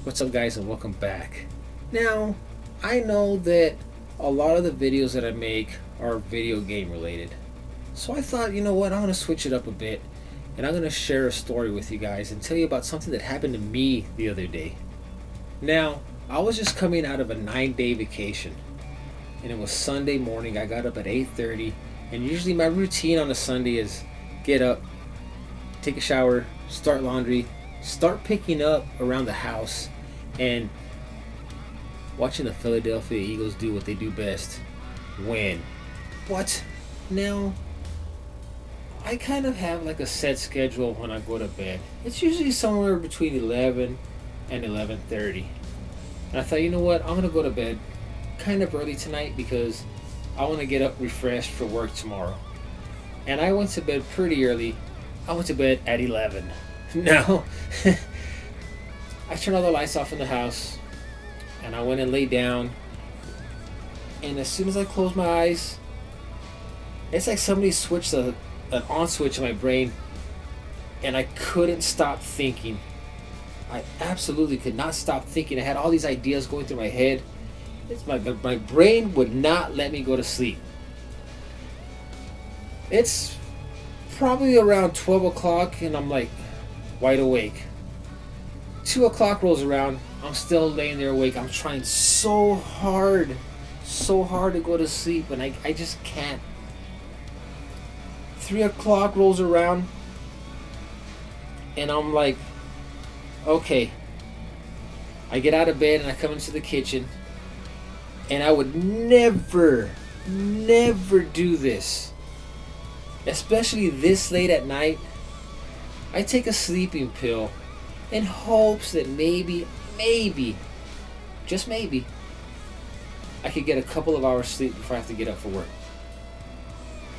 What's up, guys, and welcome back. Now, I know that a lot of the videos that I make are video game related. So I thought, you know what, I'm going to switch it up a bit and I'm going to share a story with you guys and tell you about something that happened to me the other day. Now, I was just coming out of a 9-day vacation and it was Sunday morning. I got up at 8:30, and usually my routine on a Sunday is get up, take a shower, start laundry, start picking up around the house, and watching the Philadelphia Eagles do what they do best, win. What? Now, I kind of have like a set schedule when I go to bed. It's usually somewhere between 11 and 11:30. And I thought, you know what, I'm going to go to bed kind of early tonight because I want to get up refreshed for work tomorrow. And I went to bed pretty early. I went to bed at 11. Now, I turned all the lights off in the house and I went and laid down. And as soon as I closed my eyes, it's like somebody switched an on switch in my brain and I couldn't stop thinking. I absolutely could not stop thinking. I had all these ideas going through my head. It's my brain would not let me go to sleep. It's probably around 12 o'clock and I'm like wide awake. 2 o'clock rolls around. I'm still laying there awake. I'm trying so hard to go to sleep and I just can't. 3 o'clock rolls around and I'm like, okay. I get out of bed and I come into the kitchen, and I would never do this, especially this late at night. I take a sleeping pill in hopes that maybe, just maybe, I could get a couple of hours sleep before I have to get up for work.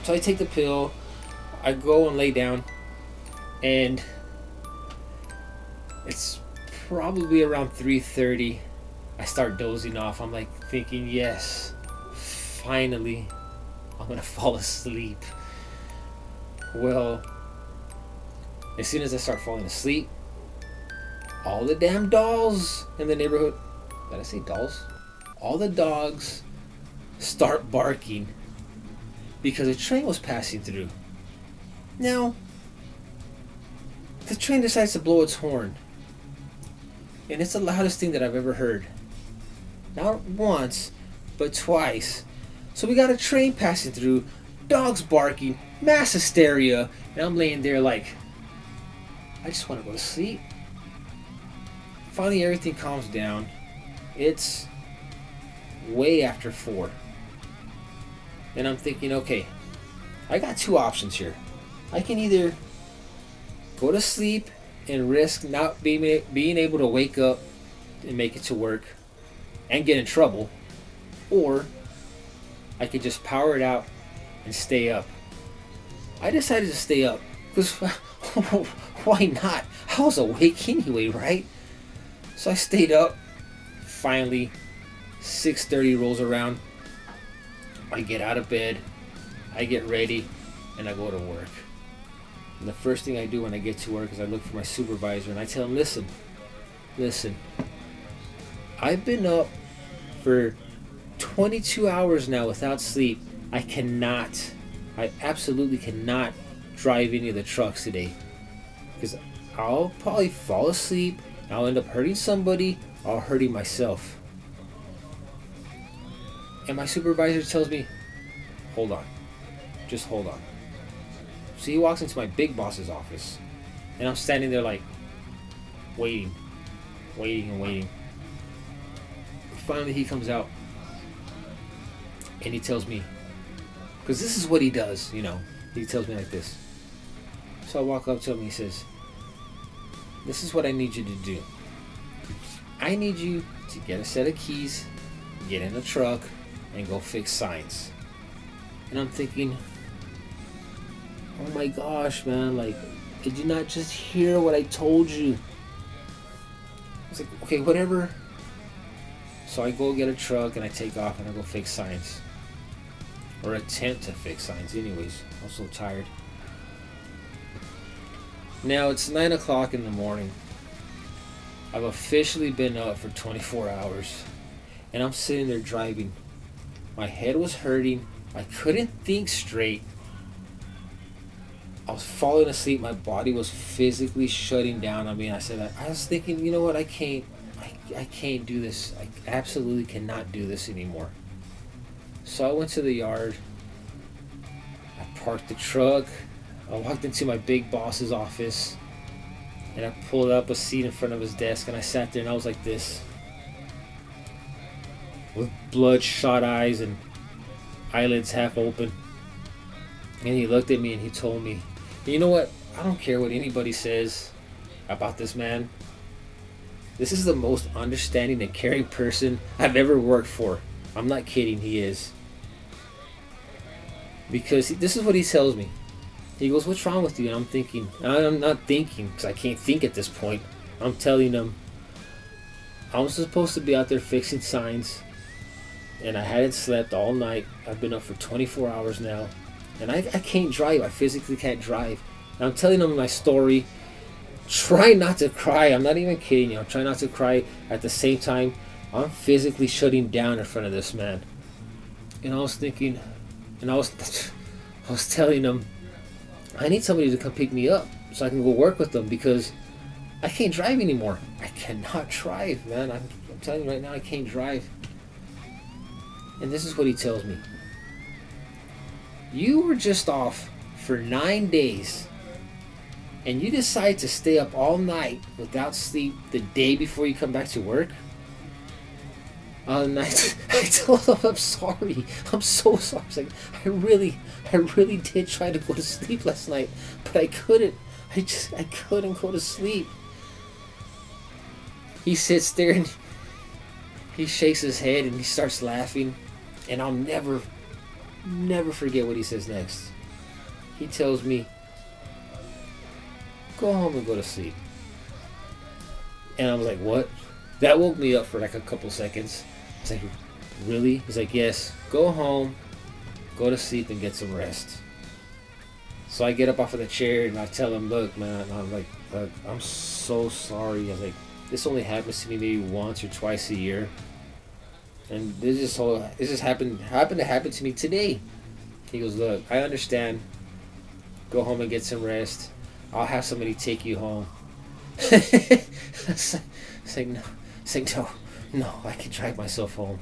So I take the pill, I go and lay down, and it's probably around 3:30. I start dozing off. I'm like thinking, yes, finally, I'm gonna fall asleep. Well, as soon as I start falling asleep, all the damn dolls in the neighborhood, did I say dolls? All the dogs start barking because a train was passing through. Now, the train decides to blow its horn, and it's the loudest thing that I've ever heard. Not once, but twice. So we got a train passing through, dogs barking, mass hysteria, and I'm laying there like, I just want to go to sleep. Finally, everything calms down. It's way after 4. And I'm thinking, okay, I got 2 options here. I can either go to sleep and risk not being able to wake up and make it to work and get in trouble, or I could just power it out and stay up. I decided to stay up because why not? I was awake anyway, right? So I stayed up. Finally, 6:30 rolls around. I get out of bed, I get ready, and I go to work. And the first thing I do when I get to work is I look for my supervisor and I tell him, listen, I've been up for 22 hours now without sleep. I absolutely cannot drive any of the trucks today because I'll probably fall asleep, I'll end up hurting somebody, or hurting myself. And my supervisor tells me, hold on, just hold on. So he walks into my big boss's office, and I'm standing there like, waiting. Finally, he comes out, and he tells me, because this is what he does, you know, he tells me like this. So I walk up to him, and he says, this is what I need you to do. I need you to get a set of keys, get in the truck, and go fix signs. And I'm thinking, oh my gosh, man, like, did you not just hear what I told you? I was like, okay, whatever. So I go get a truck and I take off and I go fix signs. Or attempt to fix signs anyways. I'm so tired. Now it's 9 o'clock in the morning. I've officially been up for 24 hours. And I'm sitting there driving. My head was hurting. I couldn't think straight. I was falling asleep. My body was physically shutting down on me. I said, I was thinking, you know what? I can't do this. I absolutely cannot do this anymore. So I went to the yard. I parked the truck. I walked into my big boss's office. And I pulled up a seat in front of his desk. And I sat there and I was like this. With bloodshot eyes and eyelids half open. And he looked at me and he told me, you know what? I don't care what anybody says about this man. This is the most understanding and caring person I've ever worked for. I'm not kidding, he is. Because this is what he tells me. He goes, what's wrong with you? And I'm thinking, I'm not thinking because I can't think at this point. I'm telling him, I'm supposed to be out there fixing signs. And I hadn't slept all night. I've been up for 24 hours now. And I can't drive. I physically can't drive. And I'm telling him my story. Try not to cry. I'm not even kidding you. I'm trying not to cry. At the same time, I'm physically shutting down in front of this man. And I was thinking, and I was telling him, I need somebody to come pick me up so I can go work with them because I can't drive anymore. I cannot drive, man. I'm telling you right now, I can't drive. And this is what he tells me. You were just off for 9 days and you decide to stay up all night without sleep the day before you come back to work? And I told him, I'm sorry. I'm so sorry. I was like, I really did try to go to sleep last night, but I couldn't. I couldn't go to sleep. He sits there and he shakes his head and he starts laughing. And I'll never forget what he says next. He tells me, go home and go to sleep. And I was like, what? That woke me up for like a couple seconds. I was like, really? He's like, yes, go home, go to sleep and get some rest. So I get up off of the chair and I tell him, look, man, I'm like, I'm so sorry. I was like, this only happens to me maybe once or twice a year. And this just happened to happen to me today. He goes, look, I understand. Go home and get some rest. I'll have somebody take you home. It's like, no, I can drive myself home.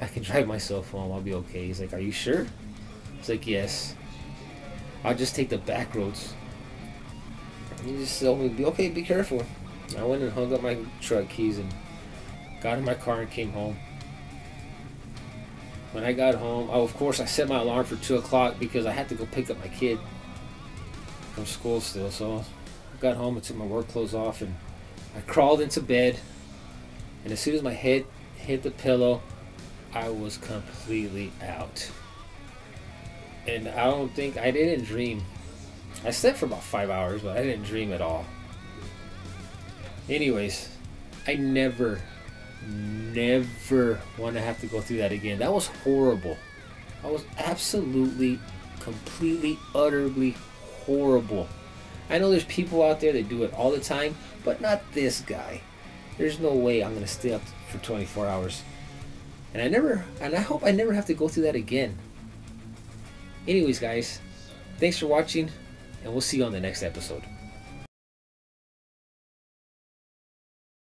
I'll be okay. He's like, are you sure? It's like, yes. I'll just take the back roads. He just told me, okay, be careful. I went and hung up my truck keys and got in my car and came home. When I got home, of course, I set my alarm for 2 o'clock because I had to go pick up my kid from school still. So I got home and took my work clothes off and I crawled into bed. And as soon as my head hit the pillow, I was completely out. And I didn't dream. I slept for about 5 hours, but I didn't dream at all. Anyways, I never want to have to go through that again. That was horrible. That was absolutely, completely, utterly horrible. I know there's people out there that do it all the time, but not this guy. There's no way I'm going to stay up for 24 hours. And I hope I never have to go through that again. Anyways, guys, thanks for watching, and we'll see you on the next episode.